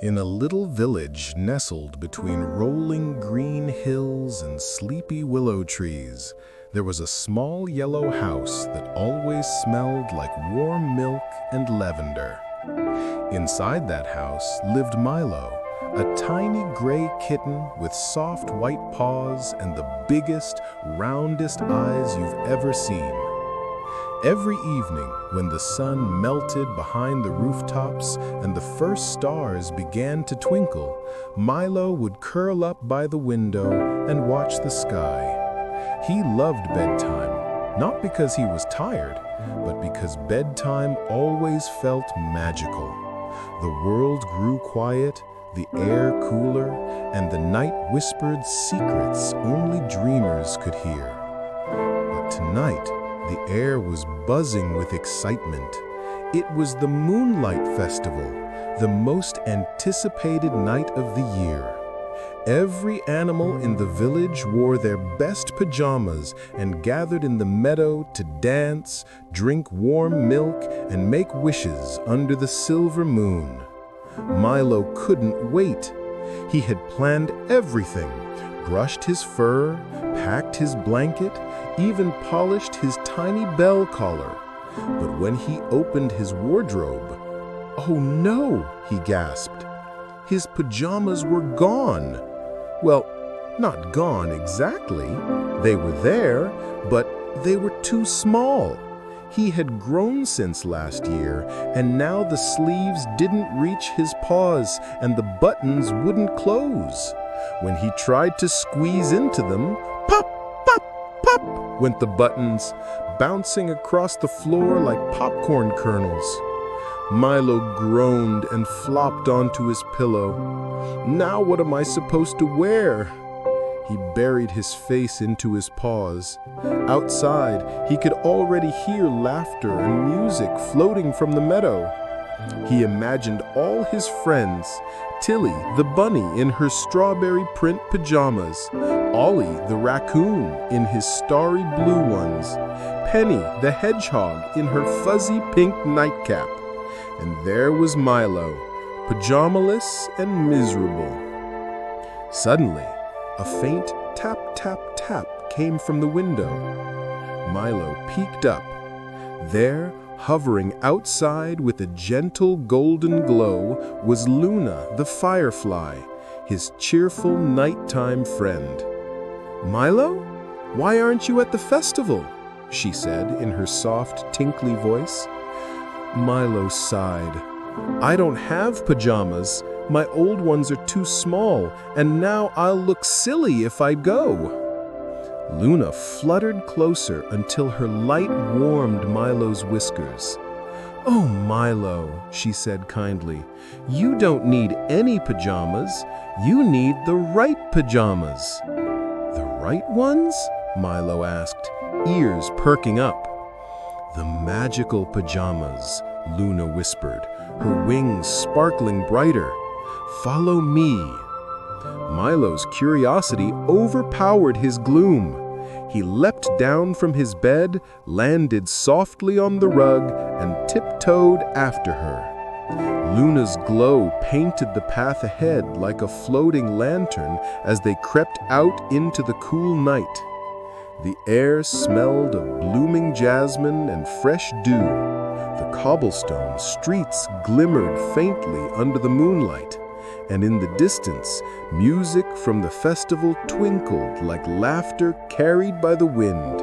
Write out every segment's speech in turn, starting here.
In a little village nestled between rolling green hills and sleepy willow trees, there was a small yellow house that always smelled like warm milk and lavender. Inside that house lived Milo, a tiny gray kitten with soft white paws and the biggest, roundest eyes you've ever seen. Every evening, when the sun melted behind the rooftops and the first stars began to twinkle, Milo would curl up by the window and watch the sky. He loved bedtime, not because he was tired, but because bedtime always felt magical. The world grew quiet, the air cooler, and the night whispered secrets only dreamers could hear. But tonight, the air was buzzing with excitement. It was the Moonlight Festival, the most anticipated night of the year. Every animal in the village wore their best pajamas and gathered in the meadow to dance, drink warm milk, and make wishes under the silver moon. Milo couldn't wait. He had planned everything, brushed his fur, packed his blanket, even polished his tiny bell collar. But when he opened his wardrobe, "Oh no," he gasped. His pajamas were gone. Well, not gone exactly. They were there, but they were too small. He had grown since last year, and now the sleeves didn't reach his paws and the buttons wouldn't close. When he tried to squeeze into them, pop, pop, pop went the buttons, bouncing across the floor like popcorn kernels. Milo groaned and flopped onto his pillow. Now what am I supposed to wear? He buried his face into his paws. Outside, he could already hear laughter and music floating from the meadow. He imagined all his friends, Tilly the bunny in her strawberry print pajamas, Ollie the raccoon in his starry blue ones, Penny the hedgehog in her fuzzy pink nightcap. And there was Milo, pajamaless and miserable. Suddenly, a faint tap, tap, tap came from the window. Milo peeked up. There, hovering outside with a gentle golden glow, was Luna the Firefly, his cheerful nighttime friend. "Milo, why aren't you at the festival?" she said in her soft, tinkly voice. Milo sighed. "I don't have pajamas. My old ones are too small, and now I'll look silly if I go." Luna fluttered closer until her light warmed Milo's whiskers. "Oh, Milo," she said kindly, "you don't need any pajamas. You need the right pajamas." "The right ones?" Milo asked, ears perking up. "The magical pajamas," Luna whispered, her wings sparkling brighter. "Follow me." Milo's curiosity overpowered his gloom. He leapt down from his bed, landed softly on the rug, and tiptoed after her. Luna's glow painted the path ahead like a floating lantern as they crept out into the cool night. The air smelled of blooming jasmine and fresh dew. The cobblestone streets glimmered faintly under the moonlight, and in the distance, music from the festival twinkled like laughter carried by the wind.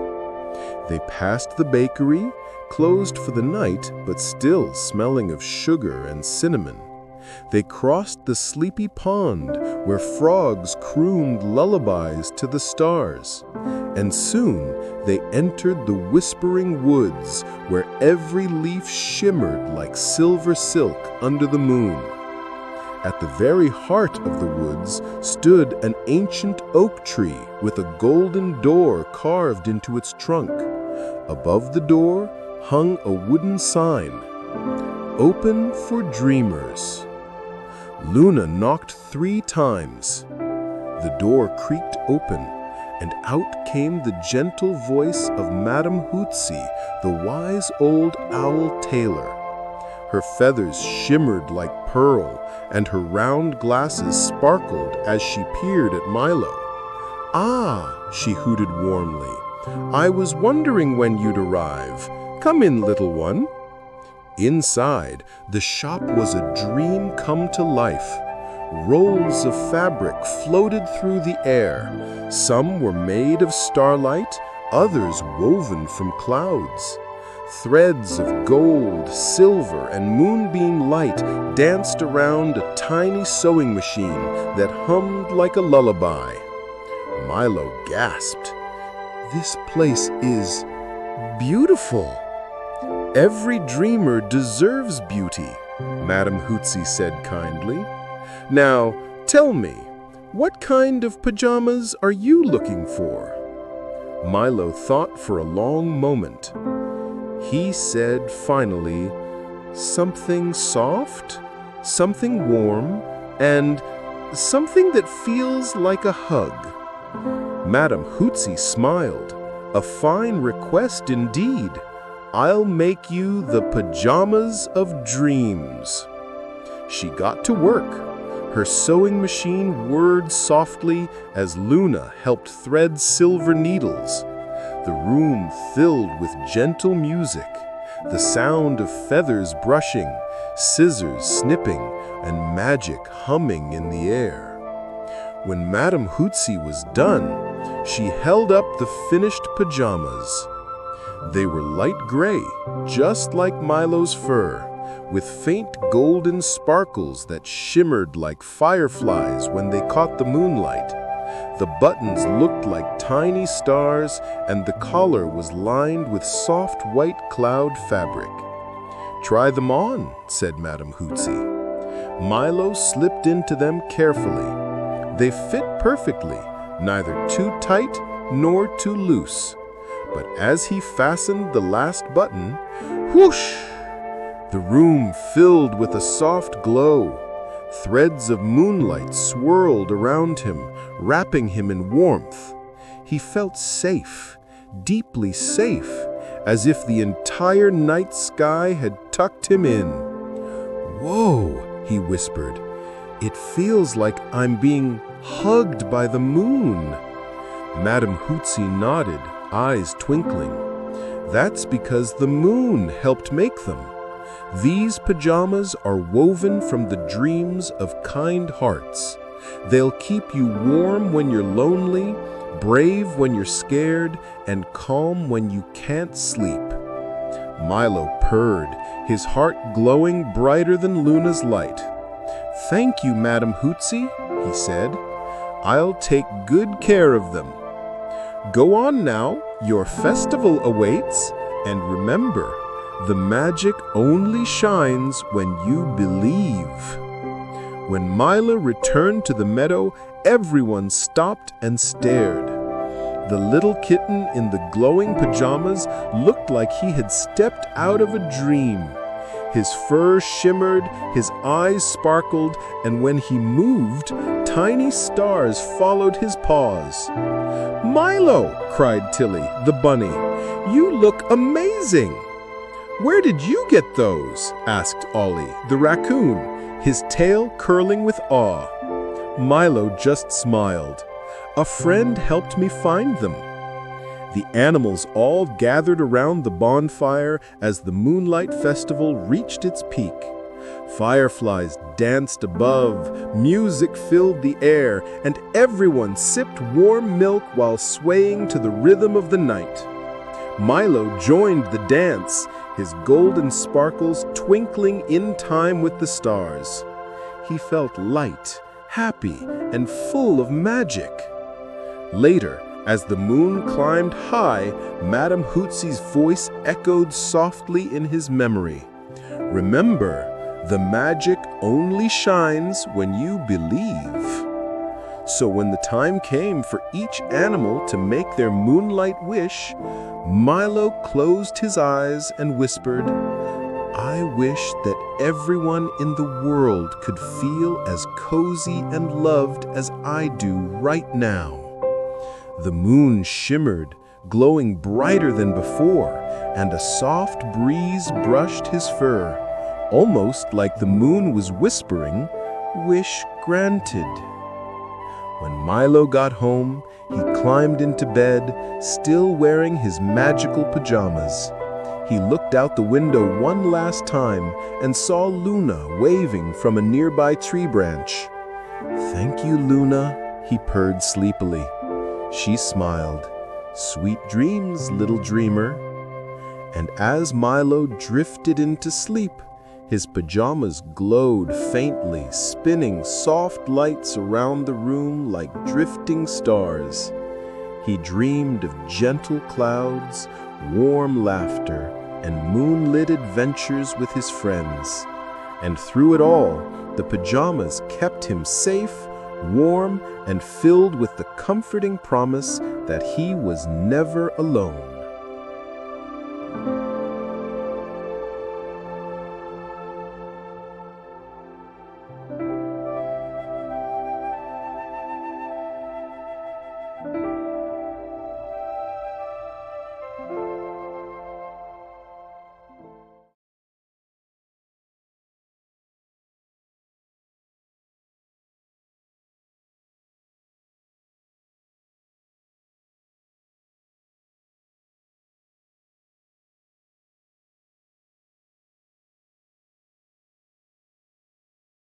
They passed the bakery, closed for the night but still smelling of sugar and cinnamon. They crossed the sleepy pond where frogs crooned lullabies to the stars. And soon they entered the whispering woods where every leaf shimmered like silver silk under the moon. At the very heart of the woods stood an ancient oak tree with a golden door carved into its trunk. Above the door hung a wooden sign, "Open for Dreamers." Luna knocked 3 times. The door creaked open, and out came the gentle voice of Madame Hootsie, the wise old owl Tailor. Her feathers shimmered like pearl, and her round glasses sparkled as she peered at Milo. "Ah," she hooted warmly, "I was wondering when you'd arrive. Come in, little one." Inside, the shop was a dream come to life. Rolls of fabric floated through the air. Some were made of starlight, others woven from clouds. Threads of gold, silver, and moonbeam light danced around a tiny sewing machine that hummed like a lullaby. Milo gasped. "This place is beautiful." "Every dreamer deserves beauty," Madame Hootsie said kindly. "Now, tell me, what kind of pajamas are you looking for?" Milo thought for a long moment. He said finally, "Something soft, something warm, and something that feels like a hug." Madame Hootsie smiled. "A fine request indeed. I'll make you the pajamas of dreams." She got to work. Her sewing machine whirred softly as Luna helped thread silver needles. The room filled with gentle music, the sound of feathers brushing, scissors snipping, and magic humming in the air. When Madame Hootsie was done, she held up the finished pajamas. They were light gray, just like Milo's fur, with faint golden sparkles that shimmered like fireflies when they caught the moonlight. The buttons looked like tiny stars, and the collar was lined with soft white cloud fabric. "Try them on," said Madame Hootsie. Milo slipped into them carefully. They fit perfectly, neither too tight nor too loose. But as he fastened the last button, whoosh! The room filled with a soft glow. Threads of moonlight swirled around him, wrapping him in warmth. He felt safe, deeply safe, as if the entire night sky had tucked him in. "Whoa," he whispered. "It feels like I'm being hugged by the moon." Madame Hootsie nodded, eyes twinkling. "That's because the moon helped make them. These pajamas are woven from the dreams of kind hearts. They'll keep you warm when you're lonely, brave when you're scared, and calm when you can't sleep." Milo purred, his heart glowing brighter than Luna's light. "Thank you, Madame Hootsie," he said. "I'll take good care of them. Go on now, your festival awaits, and remember, the magic only shines when you believe." When Milo returned to the meadow, everyone stopped and stared. The little kitten in the glowing pajamas looked like he had stepped out of a dream. His fur shimmered, his eyes sparkled, and when he moved, tiny stars followed his paws. "Milo!" cried Tilly, the bunny. "You look amazing!" "Where did you get those?" asked Ollie, the raccoon, his tail curling with awe. Milo just smiled. "A friend helped me find them." The animals all gathered around the bonfire as the Moonlight Festival reached its peak. Fireflies danced above, music filled the air, and everyone sipped warm milk while swaying to the rhythm of the night. Milo joined the dance, his golden sparkles twinkling in time with the stars. He felt light, happy, and full of magic. Later, as the moon climbed high, Madame Hootsie's voice echoed softly in his memory. "Remember, the magic only shines when you believe." So when the time came for each animal to make their moonlight wish, Milo closed his eyes and whispered, "I wish that everyone in the world could feel as cozy and loved as I do right now." The moon shimmered, glowing brighter than before, and a soft breeze brushed his fur. almost like the moon was whispering, "Wish granted." When Milo got home, he climbed into bed, still wearing his magical pajamas. He looked out the window one last time and saw Luna waving from a nearby tree branch. "Thank you, Luna," he purred sleepily. She smiled. "Sweet dreams, little dreamer." And as Milo drifted into sleep, his pajamas glowed faintly, spinning soft lights around the room like drifting stars. He dreamed of gentle clouds, warm laughter, and moonlit adventures with his friends. And through it all, the pajamas kept him safe, warm, and filled with the comforting promise that he was never alone.